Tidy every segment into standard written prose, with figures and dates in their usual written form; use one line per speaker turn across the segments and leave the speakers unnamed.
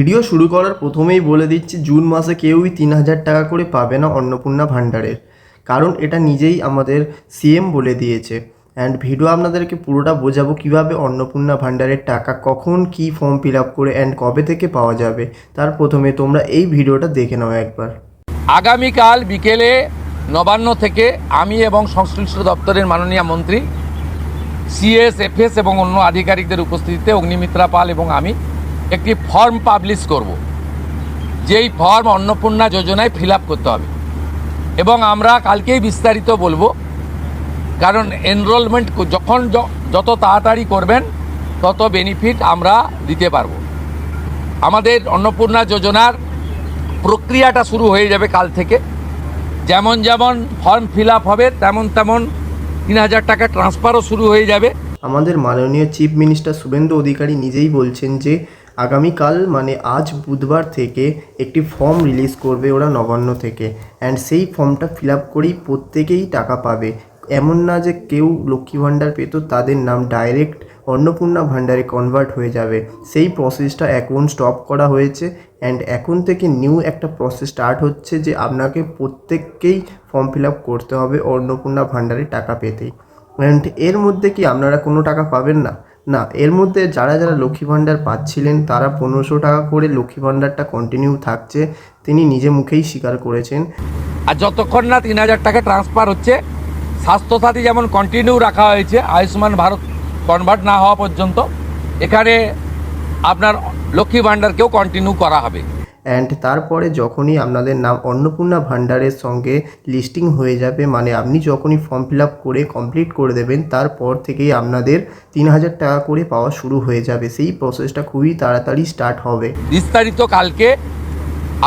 Video শুরু করার প্রথমেই বলে দিচ্ছি, জুন মাসে কেউই ৩,০০০ টাকা করে পাবে না অন্নপূর্ণা ভাণ্ডারের, কারণ এটা নিজেই আমাদের সিএম বলে দিয়েছে। অ্যান্ড ভিডিও আপনাদেরকে পুরোটা বোঝাবো কীভাবে অন্নপূর্ণা ভাণ্ডারের টাকা কখন কি ফর্ম ফিল আপ করে অ্যান্ড কবে থেকে পাওয়া যাবে। তার প্রথমে তোমরা এই ভিডিওটা দেখে নাও একবার।
আগামীকাল বিকেলে নবান্ন থেকে আমি এবং সংশ্লিষ্ট দপ্তরের মাননীয় মন্ত্রী সিএস, এফএস এবং অন্য আধিকারিকদের উপস্থিতিতে অগ্নিমিত্রা পাল এবং আমি একটি ফর্ম পাবলিশ করব, যেই ফর্ম অন্নপূর্ণা যোজনায় ফিল আপ করতে হবে এবং আমরা কালকেই বিস্তারিত বলবো। কারণ এনরোলমেন্ট যখন যত তাড়াতাড়ি করবেন তত বেনিফিট আমরা দিতে পারবো। আমাদের অন্নপূর্ণা যোজনার প্রক্রিয়াটা শুরু হয়ে যাবে কাল থেকে। যেমন যেমন ফর্ম ফিল আপ হবে তেমন তেমন ৩,০০০ টাকা ট্রান্সফারও শুরু হয়ে যাবে।
আমাদের মাননীয় চিফ মিনিস্টার শুভেন্দু অধিকারী নিজেই বলছেন যে আগামীকাল মানে আজ বুধবার থেকে একটি ফর্ম রিলিজ করবে ওরা নবান্ন থেকে, অ্যান্ড সেই ফর্মটা ফিল আপ করেই প্রত্যেকেই টাকা পাবে। এমন না যে কেউ লক্ষ্মী ভাণ্ডার পেত তাদের নাম ডাইরেক্ট অন্নপূর্ণা ভাণ্ডারে কনভার্ট হয়ে যাবে। সেই প্রসেসটা এখন স্টপ করা হয়েছে অ্যান্ড এখন থেকে নিউ একটা প্রসেস স্টার্ট হচ্ছে যে আপনাকে প্রত্যেককেই ফর্ম ফিল আপ করতে হবে অন্নপূর্ণা ভাণ্ডারে টাকা পেতেই। অ্যান্ড এর মধ্যে কি আপনারা কোনো টাকা পাবেন না? না, এর মধ্যে যারা যারা লক্ষ্মী ভাণ্ডার পাচ্ছিলেন তারা ১৫০০ টাকা করে লক্ষ্মী ভাণ্ডারটা কন্টিনিউ থাকছে, তিনি নিজে মুখেই স্বীকার করেছেন।
আর যতক্ষণ না ৩,০০০ টাকা ট্রান্সফার হচ্ছে, স্বাস্থ্যসাথী যেমন কন্টিনিউ রাখা হয়েছে আয়ুষ্মান ভারত কনভার্ট না হওয়া পর্যন্ত, এখানে আপনার লক্ষ্মী ভাণ্ডারকেও কন্টিনিউ করা হবে।
অ্যান্ড তারপরে যখনই আপনাদের নাম অন্নপূর্ণা ভাণ্ডারের সঙ্গে লিস্টিং হয়ে যাবে, মানে আপনি যখনই ফর্ম ফিল আপ করে কমপ্লিট করে দেবেন, তারপর থেকেই আপনাদের ৩,০০০ টাকা করে পাওয়া শুরু হয়ে যাবে। সেই প্রসেসটা খুবই তাড়াতাড়ি স্টার্ট হবে।
বিস্তারিত কালকে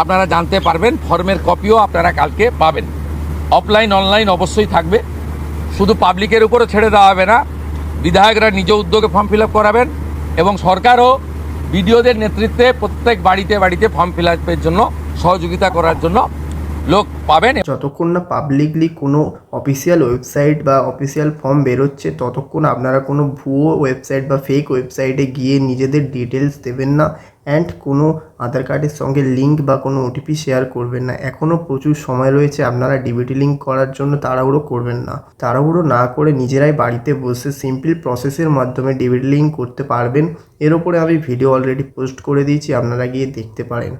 আপনারা জানতে পারবেন, ফর্মের কপিও আপনারা কালকে পাবেন। অফলাইন অনলাইন অবশ্যই থাকবে, শুধু পাবলিকের উপরে ছেড়ে দেওয়া হবে না, বিধায়করা নিজ উদ্যোগে ফর্ম ফিল আপ করাবেন এবং সরকারও বিডিওদের নেতৃত্বে প্রত্যেক বাড়িতে বাড়িতে ফর্ম ফিল আপের জন্য সহযোগিতা করার জন্য লোক পাবেন।
যতক্ষণ না পাবলিকলি কোনো অফিসিয়াল ওয়েবসাইট বা অফিসিয়াল ফর্ম বেরোচ্ছে ততক্ষণ আপনারা কোনো ভুয়ো ওয়েবসাইট বা ফেক ওয়েবসাইটে গিয়ে নিজেদের ডিটেলস দেবেন না অ্যান্ড কোনো আধার কার্ডের সঙ্গে লিঙ্ক বা কোনো ওটিপি শেয়ার করবেন না। এখনও প্রচুর সময় রয়েছে, আপনারা ডিবিটি লিঙ্ক করার জন্য তাড়াহুড়ো করবেন না। তাড়াহুড়ো না করে নিজেরাই বাড়িতে বসে সিম্পল প্রসেসের মাধ্যমে ডিবিটি লিঙ্ক করতে পারবেন। এর ওপরে আমি ভিডিও অলরেডি পোস্ট করে দিয়েছি, আপনারা গিয়ে দেখতে পারেন।